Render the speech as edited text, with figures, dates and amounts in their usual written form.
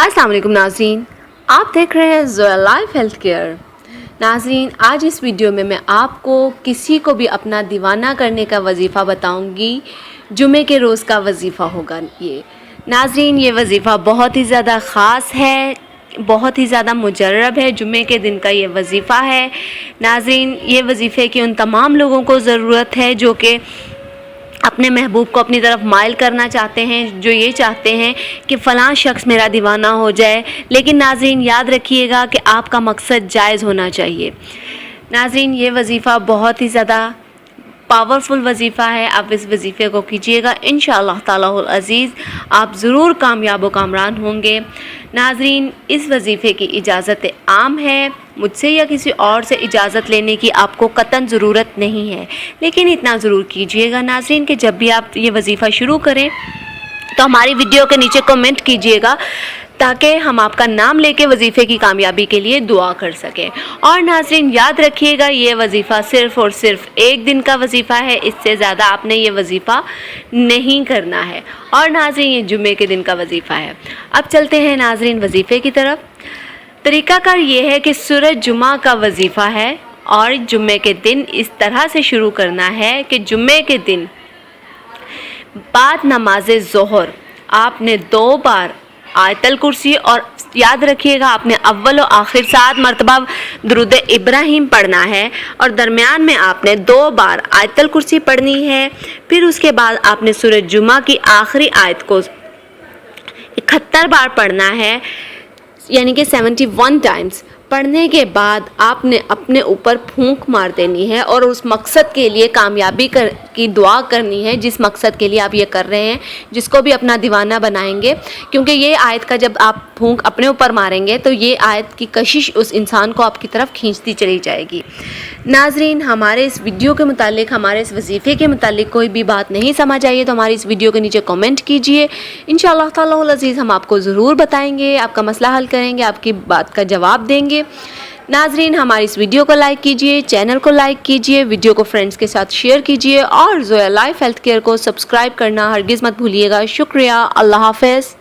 अस्सलाम वालेकुम नाज़रीन, आप देख रहे हैं ज़ोया लाइफ हेल्थ केयर। नाज़रीन, आज इस वीडियो में मैं आपको किसी को भी अपना दीवाना करने का वजीफ़ा बताऊंगी। जुमे के रोज़ का वजीफ़ा होगा ये। नाज़रीन, ये वजीफ़ा बहुत ही ज़्यादा ख़ास है, बहुत ही ज़्यादा मुजर्रब है। जुमे के दिन का ये वजीफ़ा है। नाज़रीन, ये वजीफ़े की उन तमाम लोगों को ज़रूरत है जो कि अपने महबूब को अपनी तरफ माइल करना चाहते हैं, जो ये चाहते हैं कि फ़लाँ शख्स मेरा दीवाना हो जाए। लेकिन नाज़रीन, याद रखिएगा कि आपका मकसद जायज़ होना चाहिए। नाज़रीन, ये वजीफ़ा बहुत ही ज़्यादा पावरफुल वजीफ़ा है। आप इस वजीफ़े को कीजिएगा, इंशाअल्लाह तालाहुल अज़ीज़ आप ज़रूर कामयाब व कामरान होंगे। नाज़रीन, इस वजीफ़े की इजाज़त आम है, मुझसे या किसी और से इजाज़त लेने की आपको कतन ज़रूरत नहीं है। लेकिन इतना ज़रूर कीजिएगा नाज़रीन कि जब भी आप ये वजीफ़ा शुरू करें तो हमारी वीडियो के नीचे कमेंट कीजिएगा, ताकि हम आपका नाम लेके वजीफ़े की कामयाबी के लिए दुआ कर सकें। और नाज़रीन, याद रखिएगा, ये वजीफ़ा सिर्फ़ और सिर्फ एक दिन का वजीफ़ा है, इससे ज़्यादा आपने ये वजीफ़ा नहीं करना है। और नाज़रीन, ये जुमे के दिन का वजीफ़ा है। अब चलते हैं नाज़रीन वजीफ़े की तरफ। तरीक़ाकार ये है कि सूरज जुमा का वजीफ़ा है और जुमे के दिन इस तरह से शुरू करना है कि जुमे के दिन बाद नमाज ज़ोहर आपने 2 बार आयतल कुर्सी, और याद रखिएगा आपने अव्वल और आखिर 7 मरतबा दुरूद इब्राहिम पढ़ना है, और दरमियान में आपने 2 बार आयतल कुर्सी पढ़नी है। फिर उसके बाद आपने सूरज जुमा की आखिरी आयत को 71 बार पढ़ना है, यानी कि 71 टाइम्स। पढ़ने के बाद आपने अपने ऊपर फूंक मार देनी है और उस मकसद के लिए कामयाबी की दुआ करनी है, जिस मकसद के लिए आप ये कर रहे हैं, जिसको भी अपना दीवाना बनाएंगे। क्योंकि ये आयत का जब आप फूंक अपने ऊपर मारेंगे तो ये आयत की कशिश उस इंसान को आपकी तरफ खींचती चली जाएगी। नाज़रीन, हमारे इस वीडियो के मुतालिक, हमारे इस वजीफ़े के मुतालिक कोई भी बात नहीं समझ आई है तो हमारी इस वीडियो के नीचे कमेंट कीजिए। इंशाअल्लाह तालाहुल अज़ीज़ हम आपको ज़रूर बताएंगे, आपका मसला हल करेंगे, आपकी बात का जवाब देंगे। नाज़रीन, हमारी इस वीडियो को लाइक कीजिए, चैनल को लाइक कीजिए, वीडियो को फ्रेंड्स के साथ शेयर कीजिए और ज़ोया लाइफ हेल्थ केयर को सब्सक्राइब करना हरगिज़ मत भूलिएगा। शुक्रिया। अल्लाह हाफ़िज़।